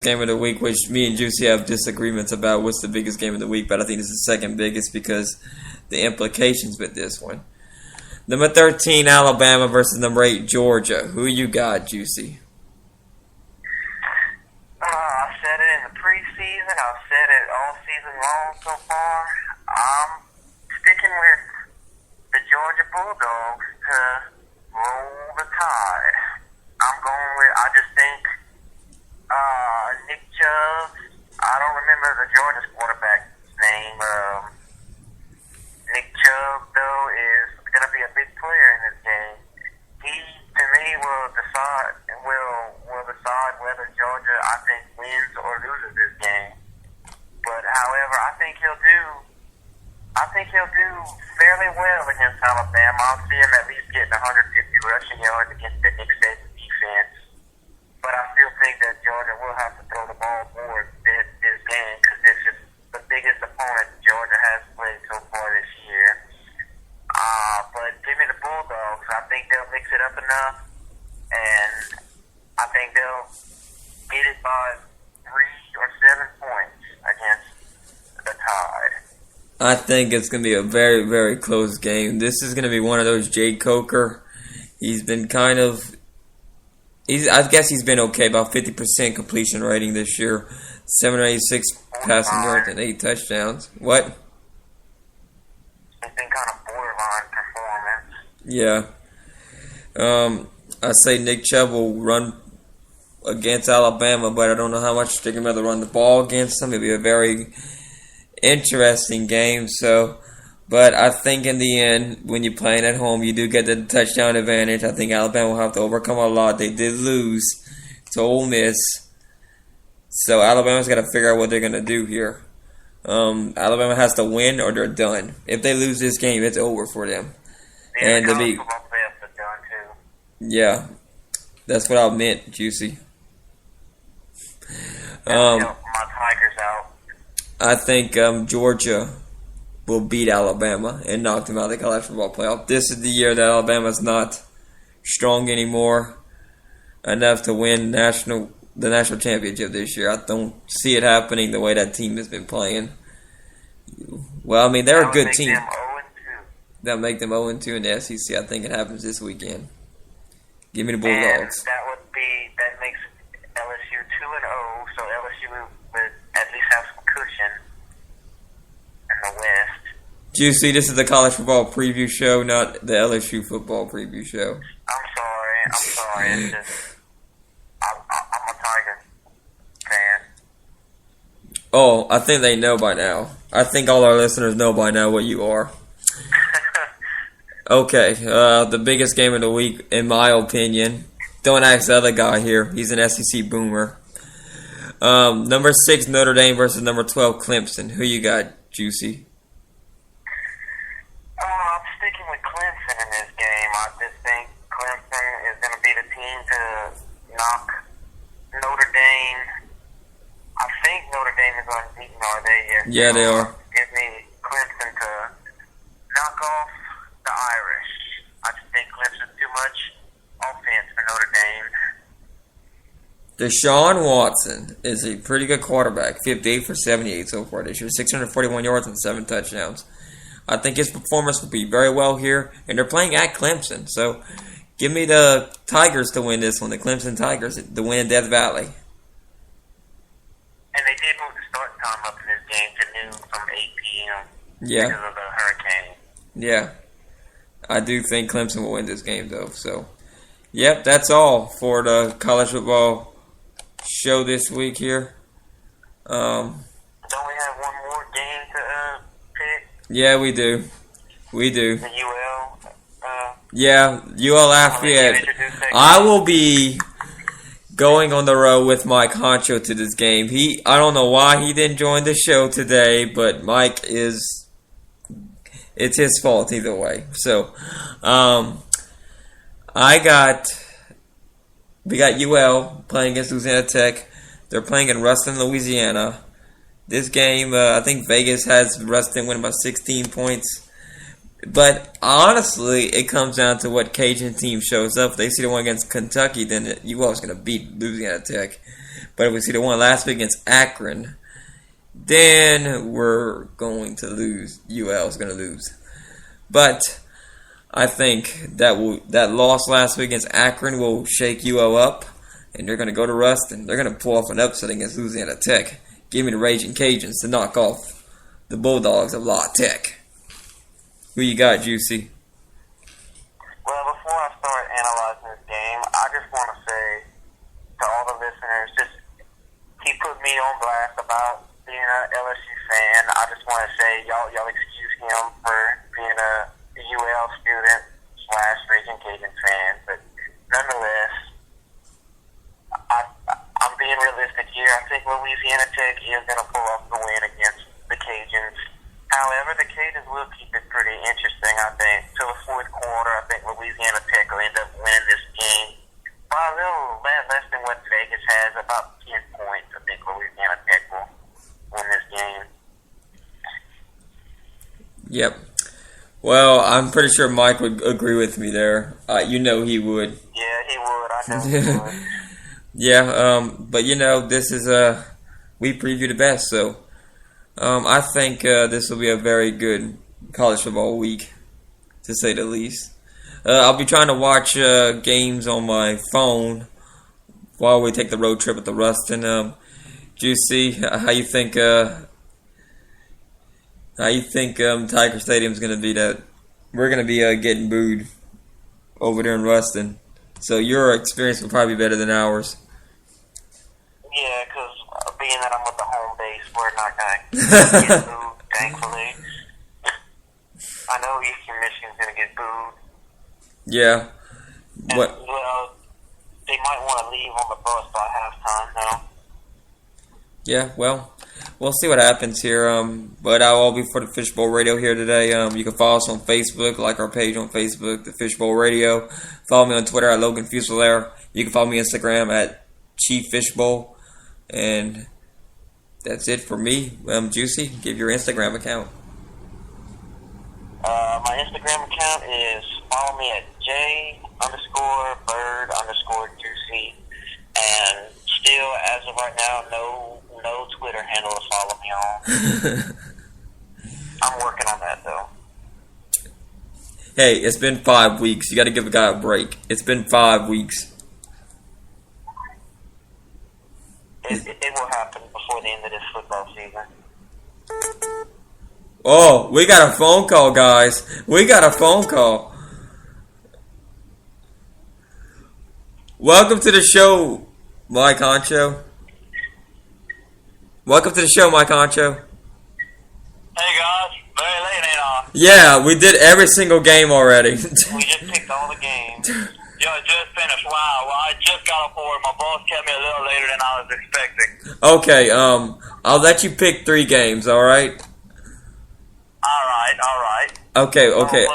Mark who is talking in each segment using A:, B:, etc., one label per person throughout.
A: game of the week, which me and Juicy have disagreements about what's the biggest game of the week, but I think it's the second biggest because the implications with this one. Number 13, Alabama versus number 8, Georgia. Who you got, Juicy?
B: I said it in the preseason. I've said it all season long so far. I'm sticking with the Georgia Bulldogs to roll the tide. I just think Nick Chubb, I don't remember the Georgia quarterback's name. Nick Chubb, though, is going to be a big player in this game. He, to me, will decide whether Georgia, I think, wins or loses this game. But, however, I think he'll do fairly well against Alabama. I'll see him at least getting 150 rushing yards against the Nick Saban defense. But I still think that Georgia will have to throw the ball more this game because this is the biggest opponent Georgia has played so far this year. But give me the Bulldogs. I think they'll mix it up enough, and I think they'll get it by 3 or 7 points against the Tide.
A: I think it's going to be a very, very close game. This is going to be one of those Jake Coker. He's been I guess he's been okay, about 50% completion rating this year. 786 passing yards and 8 touchdowns. What?
B: It's been kind of borderline performance.
A: Yeah. I say Nick Chubb will run against Alabama, but I don't know how much they're going to run the ball against them. It'll be a very interesting game. But I think in the end, when you're playing at home, you do get the touchdown advantage. I think Alabama will have to overcome a lot. They did lose to Ole Miss. So Alabama's got to figure out what they're going to do here. Alabama has to win or they're done. If they lose this game, it's over for them.
B: And to be, too.
A: Yeah, that's what I meant, Juicy.
B: My Tigers out.
A: I think Georgia will beat Alabama and knock them out of the college football playoff. This is the year that Alabama's not strong anymore enough to win the national championship this year. I don't see it happening the way that team has been playing. Well, I mean, they're a good team. That'll make them 0-2 in the SEC. I think it happens this weekend. Give me the Bulldogs.
B: And that makes LSU 2-0, so LSU would at least have some cushion in the West.
A: Juicy, this is the college football preview show, not the LSU football preview show.
B: I'm sorry. It's just I'm a Tiger fan.
A: Oh, I think they know by now. I think all our listeners know by now what you are. Okay, the biggest game of the week, in my opinion. Don't ask the other guy here. He's an SEC boomer. Number 6, Notre Dame versus number 12, Clemson. Who you got, Juicy?
B: I'm sticking with Clemson in this game. I just think Clemson is going to be the team to knock Notre Dame. I think Notre Dame is unbeaten, are they?
A: Yeah, they are.
B: Give me Clemson to knock off the Irish. I just think Clemson's too much offense for Notre Dame.
A: Deshaun Watson is a pretty good quarterback. 58 for 78 so far this year. 641 yards and 7 touchdowns. I think his performance will be very well here. And they're playing at Clemson. So give me the Tigers to win this one. The Clemson Tigers to win in Death Valley.
B: And they did move the start time up in this game to noon from 8 p.m.
A: Yeah.
B: Because of the hurricane.
A: Yeah. I do think Clemson will win this game, though. So, yep, that's all for the college football show this week here.
B: Don't we have one more game to pick?
A: Yeah, we do. We do.
B: The UL?
A: Yeah, UL Lafayette. I will be going on the road with Mike Honcho to this game. I don't know why he didn't join the show today, but Mike it's his fault either way. So, we got UL playing against Louisiana Tech. They're playing in Ruston, Louisiana. This game, I think Vegas has Ruston winning by 16 points. But honestly, it comes down to what Cajun team shows up. If they see the one against Kentucky, then UL is going to beat Louisiana Tech. But if we see the one last week against Akron, then we're going to lose. UL is going to lose. But I think that loss last week against Akron will shake UL up, and they're going to go to Ruston. They're going to pull off an upset against Louisiana Tech. Give me the Raging Cajuns to knock off the Bulldogs of La Tech. Who you got, Juicy?
B: Well, before I start analyzing this game, I just want to say to all the listeners, just he put me on blast about being an LSU fan. I just want to say y'all excuse him for being a UL student / Raging Cajun fan, but nonetheless, I'm being realistic here. I think Louisiana Tech is going to pull off the win against the Cajuns. However, the Cajuns will keep it pretty interesting, I think. Till the fourth quarter, I think Louisiana Tech will end up winning this game by a little less than what Vegas has, about 10 points. I think Louisiana Tech will win this game.
A: Yep. Well, I'm pretty sure Mike would agree with me there. You know he would.
B: Yeah, he would. I know he would.
A: Yeah, but this is we preview the best, so I think this will be a very good college football week, to say the least. I'll be trying to watch games on my phone while we take the road trip at the Ruston. Juicy, how you think Tiger Stadium's going to be? That we're going to be getting booed over there in Ruston, so your experience will probably be better than ours.
B: Yeah, because being that I'm with the home base, we're not going to get booed, thankfully. I know Eastern Michigan's going to get booed.
A: Yeah. What?
B: And, well, they might want to leave on the bus by halftime, though.
A: Yeah, well, we'll see what happens here. But I'll be for the Fishbowl Radio here today. You can follow us on Facebook, like our page on Facebook, the Fishbowl Radio. Follow me on Twitter at Logan Fusilier. You can follow me on Instagram at Chief Fishbowl. And that's it for me. Juicy, give your Instagram account.
B: My Instagram account is follow me at J_bird_Juicy. And still, as of right now, no Twitter handle to follow me on. I'm working on that, though.
A: Hey, it's been 5 weeks. You got to give a guy a break. It's been 5 weeks.
B: It will happen before the end of this football season.
A: Oh, we got a phone call, guys. We got a phone call. Welcome to the show, Mike Honcho. Welcome to the show, Mike Honcho.
B: Hey, guys. Very late, ain't I?
A: Yeah, we did every single game already.
B: We just picked all the games. Yo, I just finished. Wow. Well, I just got aboard. My boss kept me a little later than I was expecting.
A: Okay, I'll let you pick 3 games, alright?
B: Alright.
A: Okay. Okay,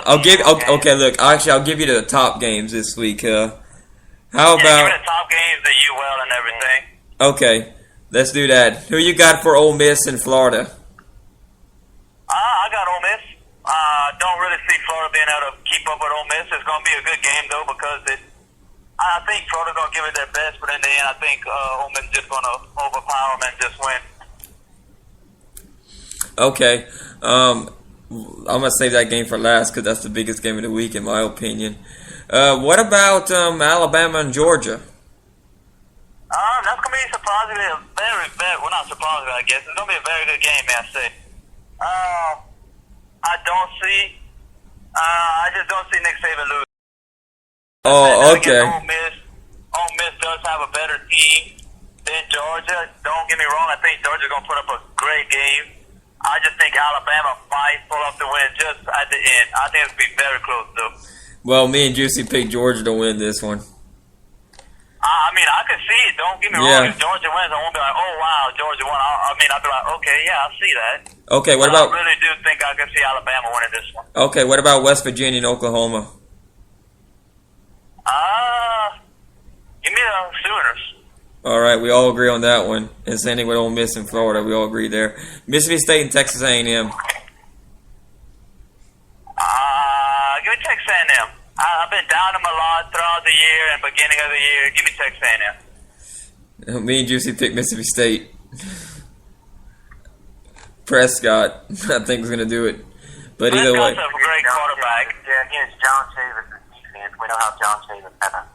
A: look, actually, I'll give you the top games this week. How about...
B: give me the top games that you will and everything.
A: Okay, let's do that. Who you got for Ole Miss in Florida?
B: I got Ole Miss. Don't really see Florida being able to keep up with Ole Miss. It's going to be a good game, though, because I think Florida's going to give it their best, but in the end, I think Ole Miss is just going to overpower them and just win.
A: Okay, I'm going to save that game for last because that's the biggest game of the week, in my opinion. What about Alabama and Georgia?
B: That's going to be surprisingly well, not surprisingly, I guess. It's going to be a very good game, may I say. I just don't see Nick Saban lose.
A: Oh, okay.
B: Ole Miss does have a better team than Georgia. Don't get me wrong. I think Georgia's going to put up a great game. I just think Alabama might pull up the win just at the end. I think it'll be very close, though.
A: Well, me and Juicy picked Georgia to win this one.
B: I mean, I can see it. Don't get me wrong. If Georgia wins, I won't be like, oh, wow, Georgia won. I'll be like, okay, yeah, I see that.
A: Okay, what about...
B: I really do think I can see Alabama winning this one.
A: Okay, what about West Virginia and Oklahoma?
B: Give me the Sooners.
A: All right, we all agree on that one. And same thing with Ole Miss in Florida. We all agree there. Mississippi State and Texas A&M.
B: Give me Texas A&M. I've been down them a lot throughout the year and beginning of the year. Give me Texas A&M.
A: Me and Juicy picked Mississippi State. Prescott, I think, is going to do it. But either way.
C: Prescott's a great quarterback.
B: Yeah, against John Chavis' defense. We know how John Chavis kind of.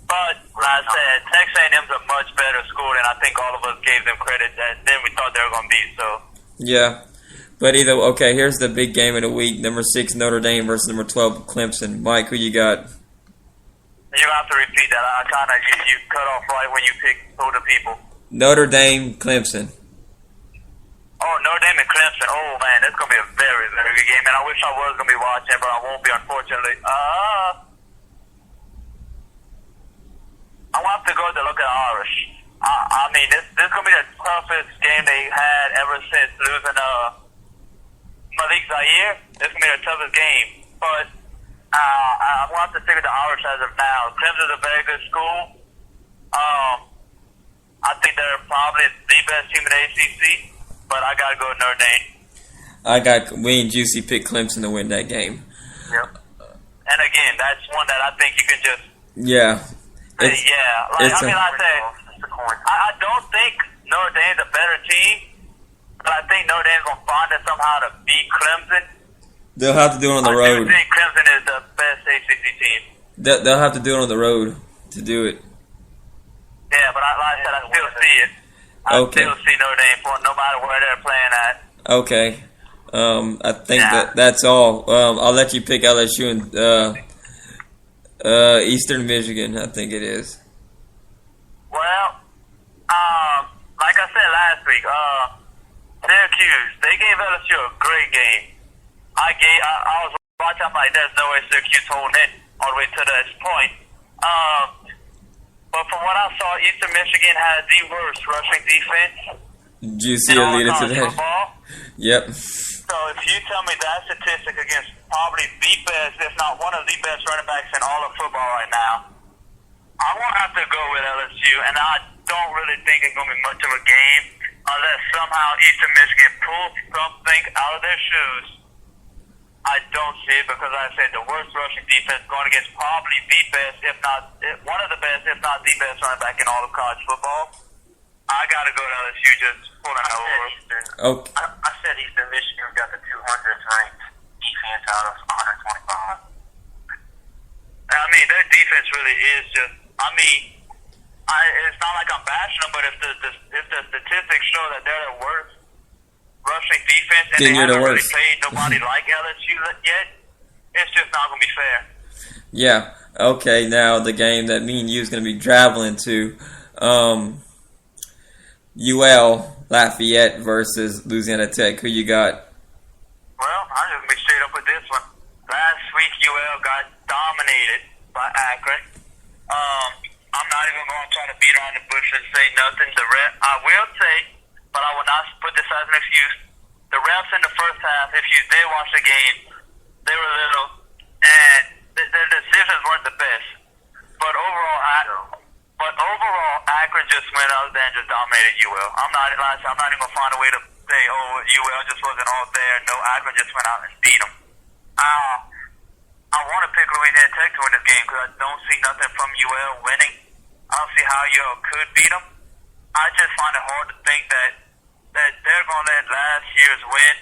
C: But, like I said, Texas A&M's a much better school than I think all of us gave them credit than we thought they were going to be. So.
A: Yeah. But either, okay, here's the big game of the week. Number 6, Notre Dame versus number 12, Clemson. Mike, who you got?
C: You have to repeat that. I kind of you cut off right when you picked older people.
A: Notre Dame, Clemson.
C: Oh, Notre Dame and Clemson. Oh, man, that's going to be a very, very good game. And I wish I was going to be watching, but I won't be, unfortunately. I want to go to look at Irish. I mean, this is going to be the toughest game they had ever since losing Malik Zaire. This is going to be the toughest game. But I want to stick with the Irish as of now. Clemson's a very good school. I think they're probably the best team in the ACC. But I gotta go Notre Dame.
A: Me and Juicy picked Clemson to win that game.
C: Yep. And again, that's one that I think you can just
A: yeah.
C: say, I don't think Notre Dame's a better team, but I think Notre Dame's gonna find it somehow to beat Clemson.
A: They'll have to do it on the road.
C: I do think Clemson is the best ACC team.
A: They'll have to do it on the road to do it.
C: Yeah, but like I said, I still see it. I still see Notre Dame for no matter where they're playing at.
A: Okay. I think that's all. I'll let you pick LSU and Eastern Michigan, I think it is.
C: Well, like I said last week, Syracuse, they gave LSU a great game. I was watching, I'm like, there's no way Syracuse holding it all the way to this point. But from what I saw, Eastern Michigan had the worst rushing defense.
A: Did you see a leader to that? Yep.
C: So if you tell me that statistic against probably the best, if not one of the best running backs in all of football right now, I won't have to go with LSU, and I don't really think it's going to be much of a game unless somehow Eastern Michigan pulls something out of their shoes. I don't see it because, like I said, the worst rushing defense going against probably the best, if not one of the best, if not the best running back in all of college football. I got to go to LSU just pulling over.
A: Okay.
B: I said Eastern Michigan got the 200th ranked defense out of 125.
C: I mean, their defense really is just, it's not like I'm bashing them, but if the statistics show that they're the worst rushing defense, and they haven't really played nobody like LSU yet, it's just not going to be fair.
A: Yeah. Okay, now the game that me and you is going to be traveling to, UL Lafayette versus Louisiana Tech. Who you got?
C: Well, I'm just going to be straight up with this one. Last week, UL got dominated by Akron. I'm not even going to try to beat around the bush and say nothing. I will say, but I will not put this as an excuse. The refs in the first half, if you did watch the game, they were little, and their decisions weren't the best. But overall, Akron just went out there and just dominated UL. I'm not even going to find a way to say, UL just wasn't all there. No, Akron just went out and beat them. I want to pick Louisiana Tech to win this game because I don't see nothing from UL winning. I don't see how UL could beat them. I just find it hard to think that they're going to let last year's win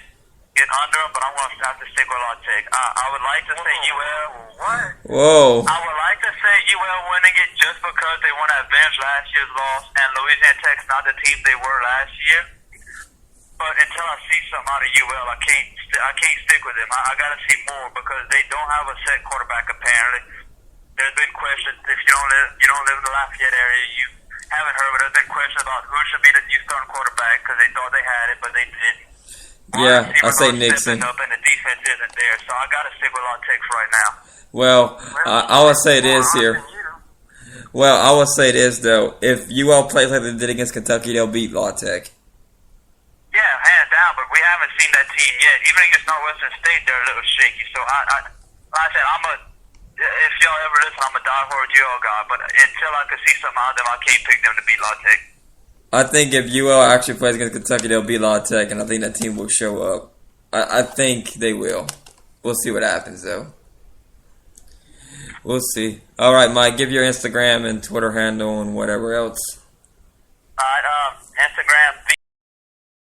C: get under them, but I'm going to have to stick with La Tech. I would like to say UL. What?
A: Whoa.
C: I would like to say UL winning it just because they want to avenge last year's loss, and Louisiana Tech's not the team they were last year. But until I see something out of UL, I can't stick with them. I got to see more because they don't have a set quarterback apparently. There's been questions if you don't live in the Lafayette area, you haven't heard, but there's been questions about who should be the new starting quarterback because they thought they had it, but they didn't.
A: Yeah, I say Nixon.
C: Up and the defense isn't there, so I got to stick with La Tech right now.
A: Well, I will say this here. Well, I will say this though: if UL plays like they did against Kentucky, they'll beat La Tech.
C: Yeah, hands down, but we haven't seen that team yet. Even against Northwestern State, they're a little shaky. So like I said, if y'all ever listen, I'm a diehard UL guy, but until I can see something out of them, I can't pick them to beat La Tech.
A: I think if UL actually plays against Kentucky, they'll beat La Tech, and I think that team will show up. I think they will. We'll see what happens, though. We'll see. All right, Mike, give your Instagram and Twitter handle and whatever else.
C: All right, Instagram,